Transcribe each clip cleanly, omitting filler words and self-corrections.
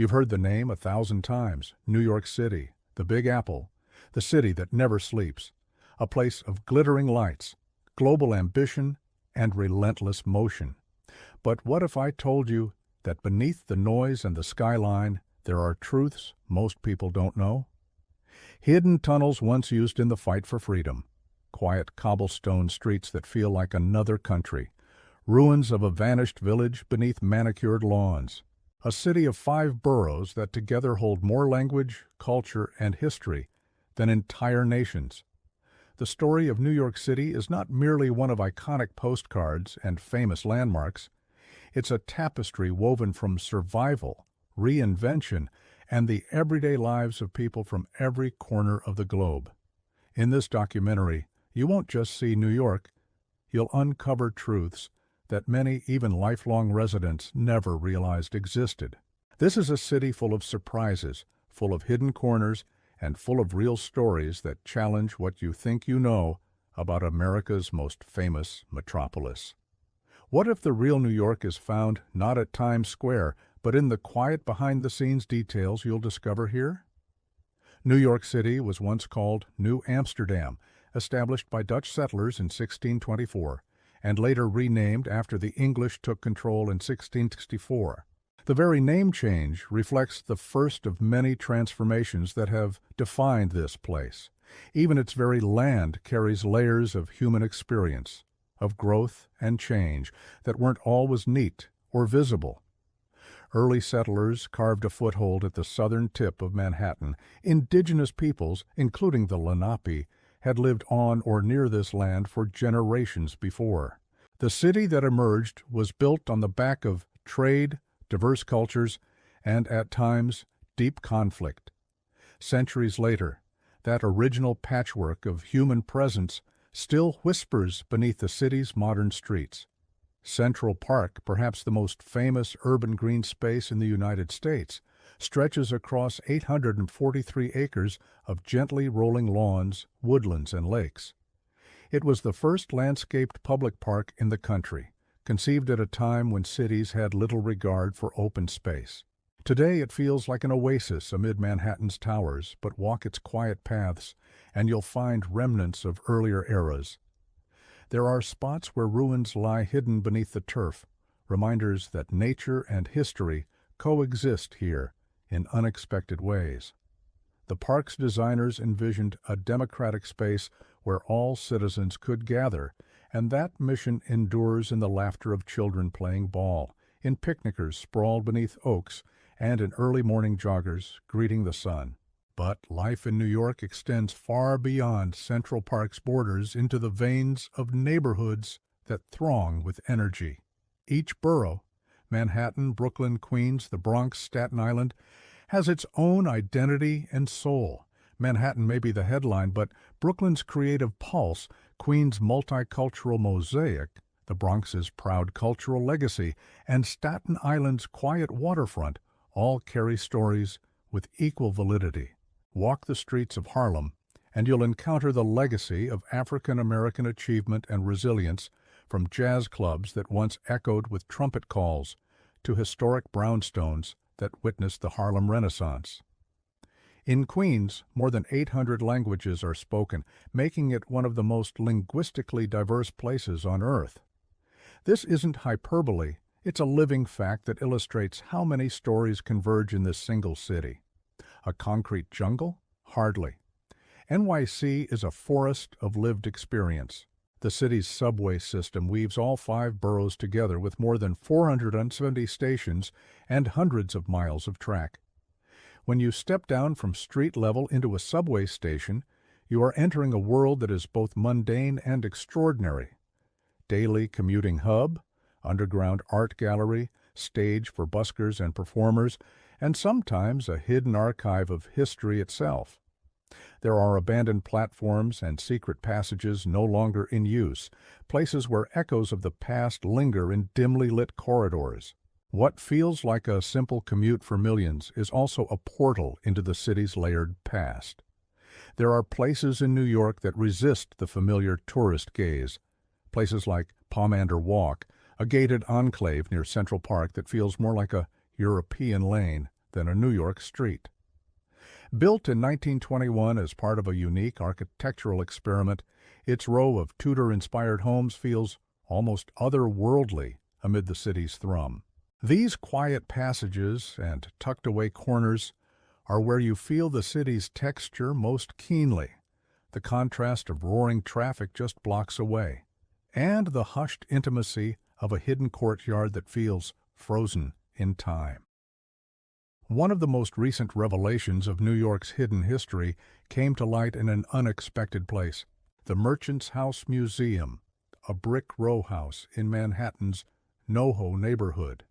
You've heard the name 1,000 times. New York City, the Big Apple, the city that never sleeps, a place of glittering lights, global ambition, and relentless motion. But what if I told you that beneath the noise and the skyline, there are truths most people don't know? Hidden tunnels once used in the fight for freedom, quiet cobblestone streets that feel like another country, ruins of a vanished village beneath manicured lawns, a city of 5 boroughs that together hold more language, culture, and history than entire nations. The story of New York City is not merely one of iconic postcards and famous landmarks. It's a tapestry woven from survival, reinvention, and the everyday lives of people from every corner of the globe. In this documentary, you won't just see New York, you'll uncover truths that many, even lifelong residents, never realized existed. This is a city full of surprises, full of hidden corners, and full of real stories that challenge what you think you know about America's most famous metropolis. What if the real New York is found not at Times Square, but in the quiet behind-the-scenes details you'll discover here? New York City was once called New Amsterdam, established by Dutch settlers in 1624, and later renamed after the English took control in 1664. The very name change reflects the first of many transformations that have defined this place. Even its very land carries layers of human experience, of growth and change that weren't always neat or visible. Early settlers carved a foothold at the southern tip of Manhattan. Indigenous peoples, including the Lenape, had lived on or near this land for generations before. The city that emerged was built on the back of trade, diverse cultures, and, at times, deep conflict. Centuries later, that original patchwork of human presence still whispers beneath the city's modern streets. Central Park, perhaps the most famous urban green space in the United States, stretches across 843 acres of gently rolling lawns, woodlands, and lakes. It was the first landscaped public park in the country, conceived at a time when cities had little regard for open space. Today it feels like an oasis amid Manhattan's towers, but walk its quiet paths, and you'll find remnants of earlier eras. There are spots where ruins lie hidden beneath the turf, reminders that nature and history coexist here in unexpected ways. The park's designers envisioned a democratic space where all citizens could gather, and that mission endures in the laughter of children playing ball, in picnickers sprawled beneath oaks, and in early morning joggers greeting the sun. But life in New York extends far beyond Central Park's borders into the veins of neighborhoods that throng with energy. Each borough, Manhattan, Brooklyn, Queens, the Bronx, Staten Island, has its own identity and soul. Manhattan may be the headline, but Brooklyn's creative pulse, Queens' multicultural mosaic, the Bronx's proud cultural legacy, and Staten Island's quiet waterfront all carry stories with equal validity. Walk the streets of Harlem, and you'll encounter the legacy of African-American achievement and resilience, from jazz clubs that once echoed with trumpet calls to historic brownstones that witnessed the Harlem Renaissance. In Queens, more than 800 languages are spoken, making it one of the most linguistically diverse places on Earth. This isn't hyperbole, it's a living fact that illustrates how many stories converge in this single city. A concrete jungle? Hardly. NYC is a forest of lived experience. The city's subway system weaves all 5 boroughs together with more than 470 stations and hundreds of miles of track. When you step down from street level into a subway station, you are entering a world that is both mundane and extraordinary. Daily commuting hub, underground art gallery, stage for buskers and performers, and sometimes a hidden archive of history itself. There are abandoned platforms and secret passages no longer in use, places where echoes of the past linger in dimly lit corridors. What feels like a simple commute for millions is also a portal into the city's layered past. There are places in New York that resist the familiar tourist gaze, places like Pomander Walk, a gated enclave near Central Park that feels more like a European lane than a New York street. Built in 1921 as part of a unique architectural experiment, its row of Tudor-inspired homes feels almost otherworldly amid the city's thrum. These quiet passages and tucked-away corners are where you feel the city's texture most keenly, the contrast of roaring traffic just blocks away, and the hushed intimacy of a hidden courtyard that feels frozen in time. One of the most recent revelations of New York's hidden history came to light in an unexpected place: the Merchant's House Museum, a brick row house in Manhattan's NoHo neighborhood.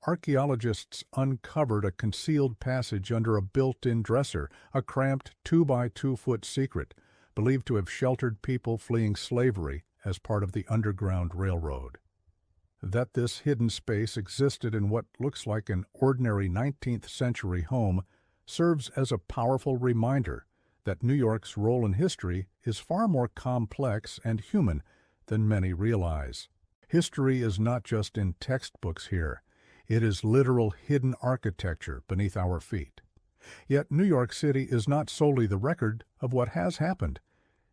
Archaeologists uncovered a concealed passage under a built-in dresser, a cramped 2-by-2-foot secret, believed to have sheltered people fleeing slavery as part of the Underground Railroad. That this hidden space existed in what looks like an ordinary 19th-century home serves as a powerful reminder that New York's role in history is far more complex and human than many realize. History is not just in textbooks here. It is literal hidden architecture beneath our feet. Yet New York City is not solely the record of what has happened.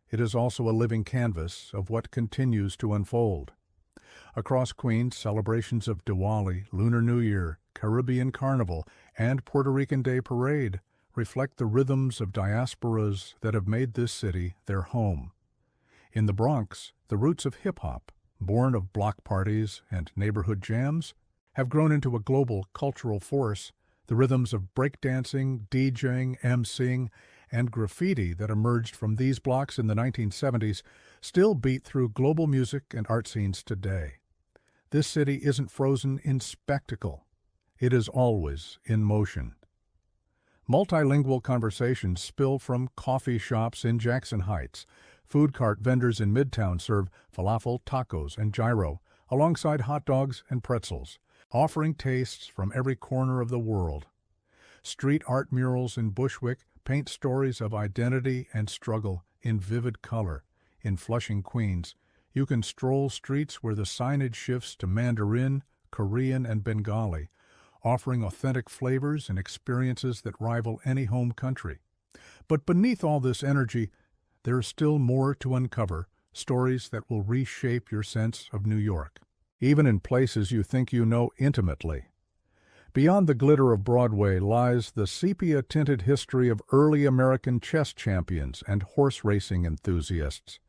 It is also a living canvas of what continues to unfold. Across Queens, celebrations of Diwali, Lunar New Year, Caribbean Carnival, and Puerto Rican Day Parade reflect the rhythms of diasporas that have made this city their home. In the Bronx, the roots of hip-hop, born of block parties and neighborhood jams, have grown into a global cultural force. The rhythms of breakdancing, DJing, emceeing, and graffiti that emerged from these blocks in the 1970s still beat through global music and art scenes today. This city isn't frozen in spectacle. It is always in motion. Multilingual conversations spill from coffee shops in Jackson Heights. Food cart vendors in Midtown serve falafel, tacos, and gyro, alongside hot dogs and pretzels, offering tastes from every corner of the world. Street art murals in Bushwick paint stories of identity and struggle in vivid color. In Flushing, Queens, you can stroll streets where the signage shifts to Mandarin, Korean, and Bengali, offering authentic flavors and experiences that rival any home country. But beneath all this energy, there is still more to uncover, stories that will reshape your sense of New York, even in places you think you know intimately. Beyond the glitter of Broadway lies the sepia-tinted history of early American chess champions and horse racing enthusiasts.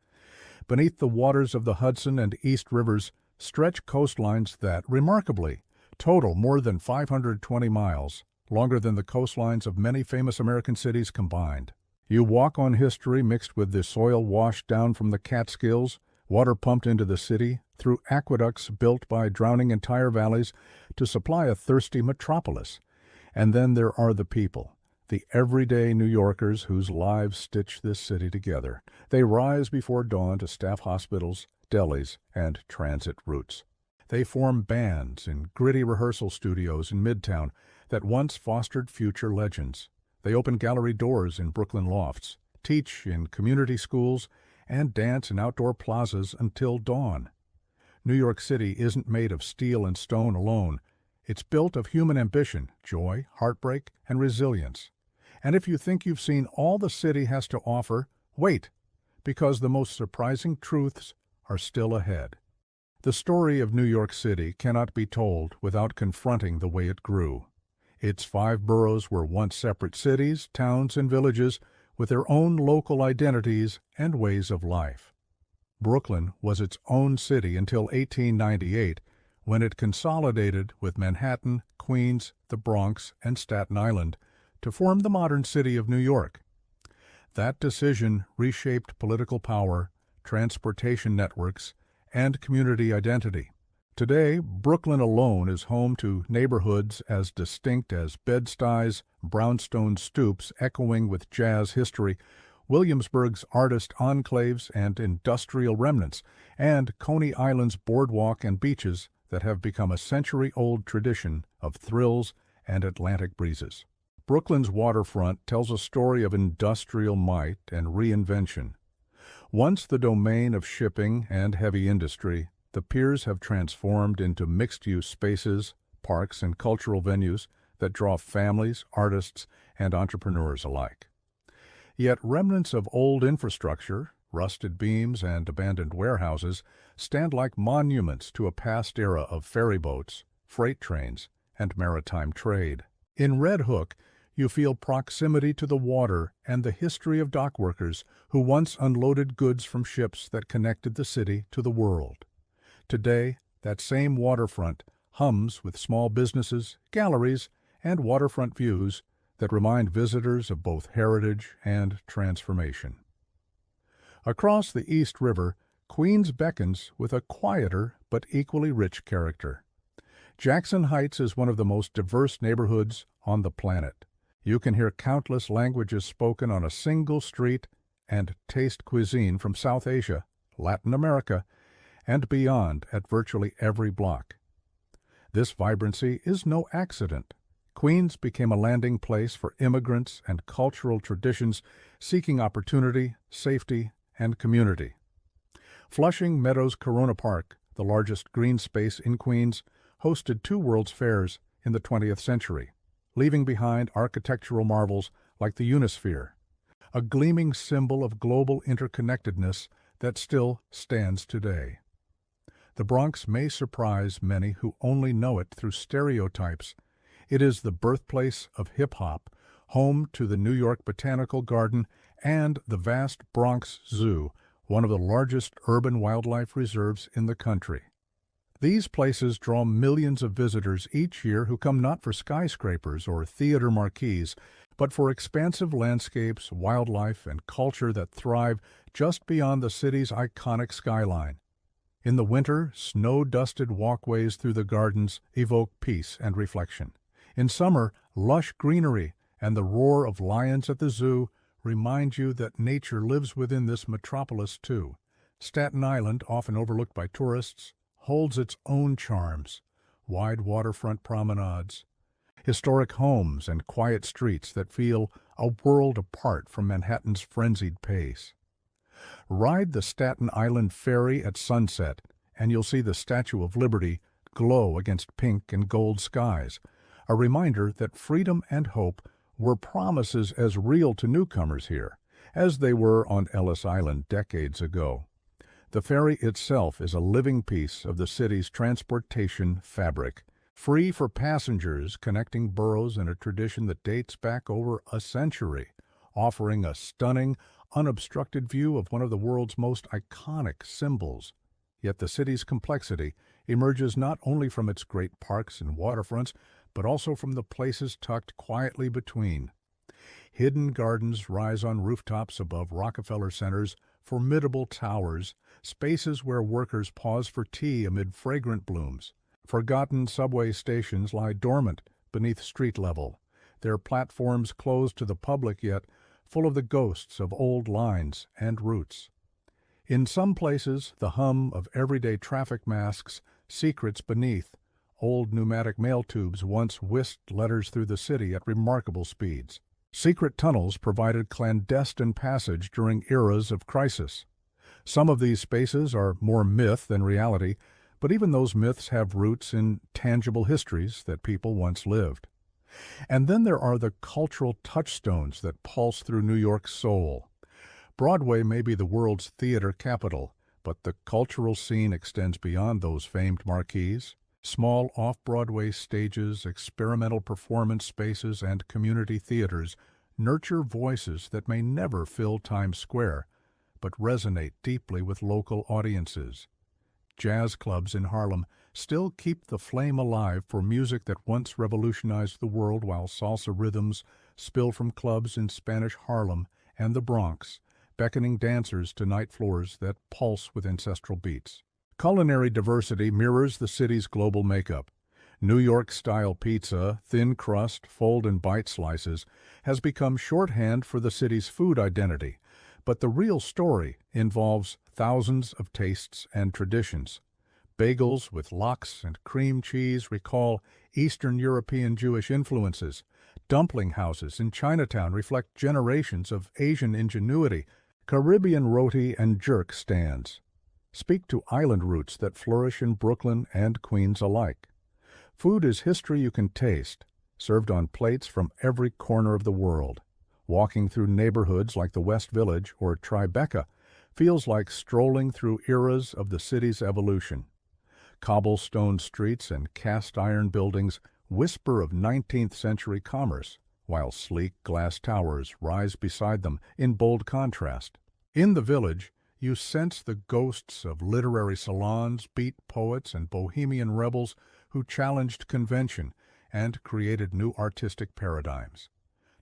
Beneath the waters of the Hudson and East Rivers stretch coastlines that, remarkably, total more than 520 miles, longer than the coastlines of many famous American cities combined. You walk on history mixed with the soil washed down from the Catskills, water pumped into the city, through aqueducts built by drowning entire valleys to supply a thirsty metropolis. And then there are the people, the everyday New Yorkers whose lives stitch this city together. They rise before dawn to staff hospitals, delis, and transit routes. They form bands in gritty rehearsal studios in Midtown that once fostered future legends. They open gallery doors in Brooklyn lofts, teach in community schools, and dance in outdoor plazas until dawn. New York City isn't made of steel and stone alone. It's built of human ambition, joy, heartbreak, and resilience. And if you think you've seen all the city has to offer, wait, because the most surprising truths are still ahead. The story of New York City cannot be told without confronting the way it grew. Its 5 boroughs were once separate cities, towns, and villages with their own local identities and ways of life. Brooklyn was its own city until 1898, when it consolidated with Manhattan, Queens, the Bronx, and Staten Island to form the modern city of New York. That decision reshaped political power, transportation networks, and community identity. Today, Brooklyn alone is home to neighborhoods as distinct as Bed-Stuys, brownstone stoops echoing with jazz history, Williamsburg's artist enclaves and industrial remnants, and Coney Island's boardwalk and beaches that have become a century-old tradition of thrills and Atlantic breezes. Brooklyn's waterfront tells a story of industrial might and reinvention. Once the domain of shipping and heavy industry, the piers have transformed into mixed-use spaces, parks, and cultural venues that draw families, artists, and entrepreneurs alike. Yet remnants of old infrastructure, rusted beams and abandoned warehouses stand like monuments to a past era of ferry boats, freight trains, and maritime trade. In Red Hook, you feel proximity to the water and the history of dock workers who once unloaded goods from ships that connected the city to the world. Today, that same waterfront hums with small businesses, galleries, and waterfront views that remind visitors of both heritage and transformation. Across the East River, Queens beckons with a quieter but equally rich character. Jackson Heights is one of the most diverse neighborhoods on the planet. You can hear countless languages spoken on a single street and taste cuisine from South Asia, Latin America, and beyond at virtually every block. This vibrancy is no accident. Queens became a landing place for immigrants and cultural traditions seeking opportunity, safety, and community. Flushing Meadows Corona Park, the largest green space in Queens, hosted 2 World's Fairs in the 20th century, leaving behind architectural marvels like the Unisphere, a gleaming symbol of global interconnectedness that still stands today. The Bronx may surprise many who only know it through stereotypes. It is the birthplace of hip-hop, home to the New York Botanical Garden and the vast Bronx Zoo, one of the largest urban wildlife reserves in the country. These places draw millions of visitors each year who come not for skyscrapers or theater marquees, but for expansive landscapes, wildlife, and culture that thrive just beyond the city's iconic skyline. In the winter, snow-dusted walkways through the gardens evoke peace and reflection. In summer, lush greenery and the roar of lions at the zoo remind you that nature lives within this metropolis too. Staten Island, often overlooked by tourists, holds its own charms: wide waterfront promenades, historic homes, and quiet streets that feel a world apart from Manhattan's frenzied pace. Ride the Staten Island ferry at sunset, and you'll see the Statue of Liberty glow against pink and gold skies, a reminder that freedom and hope were promises as real to newcomers here as they were on Ellis Island decades ago. The ferry itself is a living piece of the city's transportation fabric, free for passengers, connecting boroughs in a tradition that dates back over a century, offering a stunning, unobstructed view of one of the world's most iconic symbols. Yet the city's complexity emerges not only from its great parks and waterfronts, but also from the places tucked quietly between. Hidden gardens rise on rooftops above Rockefeller Center's formidable towers, spaces where workers pause for tea amid fragrant blooms. Forgotten subway stations lie dormant beneath street level, their platforms closed to the public yet full of the ghosts of old lines and routes. In some places, the hum of everyday traffic masks secrets beneath. Old pneumatic mail tubes once whisked letters through the city at remarkable speeds. Secret tunnels provided clandestine passage during eras of crisis. Some of these spaces are more myth than reality, but even those myths have roots in tangible histories that people once lived. And then there are the cultural touchstones that pulse through New York's soul. Broadway may be the world's theater capital, but the cultural scene extends beyond those famed marquees. Small off-Broadway stages, experimental performance spaces, and community theaters nurture voices that may never fill Times Square, but resonate deeply with local audiences. Jazz clubs in Harlem still keep the flame alive for music that once revolutionized the world, while salsa rhythms spill from clubs in Spanish Harlem and the Bronx, beckoning dancers to night floors that pulse with ancestral beats. Culinary diversity mirrors the city's global makeup. New York-style pizza, thin crust, fold-and-bite slices, has become shorthand for the city's food identity, but the real story involves thousands of tastes and traditions. Bagels with lox and cream cheese recall Eastern European Jewish influences. Dumpling houses in Chinatown reflect generations of Asian ingenuity. Caribbean roti and jerk stands speak to island roots that flourish in Brooklyn and Queens alike. Food is history you can taste, served on plates from every corner of the world. Walking through neighborhoods like the West Village or Tribeca feels like strolling through eras of the city's evolution. Cobblestone streets and cast-iron buildings whisper of 19th century commerce, while sleek glass towers rise beside them in bold contrast. In the village, you sense the ghosts of literary salons, beat poets, and bohemian rebels who challenged convention and created new artistic paradigms.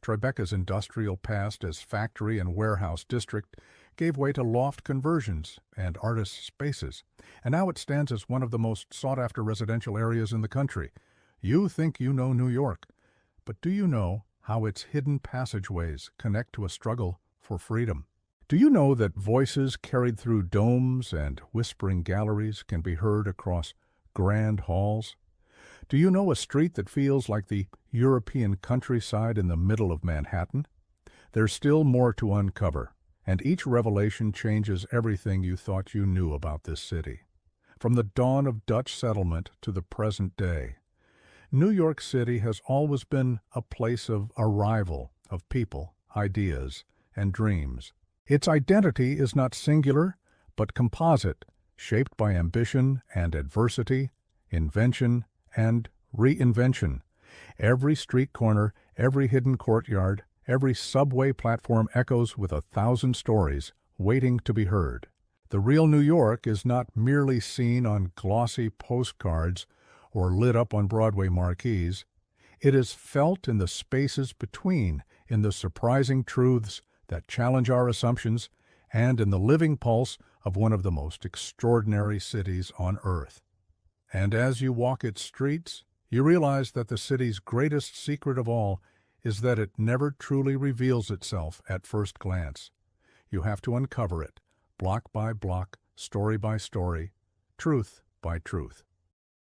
Tribeca's industrial past as factory and warehouse district gave way to loft conversions and artist spaces, and now it stands as one of the most sought-after residential areas in the country. You think you know New York, but do you know how its hidden passageways connect to a struggle for freedom? Do you know that voices carried through domes and whispering galleries can be heard across grand halls? Do you know a street that feels like the European countryside in the middle of Manhattan? There's still more to uncover, and each revelation changes everything you thought you knew about this city. From the dawn of Dutch settlement to the present day, New York City has always been a place of arrival of people, ideas, and dreams. Its identity is not singular, but composite, shaped by ambition and adversity, invention and reinvention. Every street corner, every hidden courtyard, every subway platform echoes with 1,000 stories waiting to be heard. The real New York is not merely seen on glossy postcards or lit up on Broadway marquees. It is felt in the spaces between, in the surprising truths that challenge our assumptions, and in the living pulse of one of the most extraordinary cities on earth. And as you walk its streets, you realize that the city's greatest secret of all is that it never truly reveals itself at first glance. You have to uncover it, block by block, story by story, truth by truth.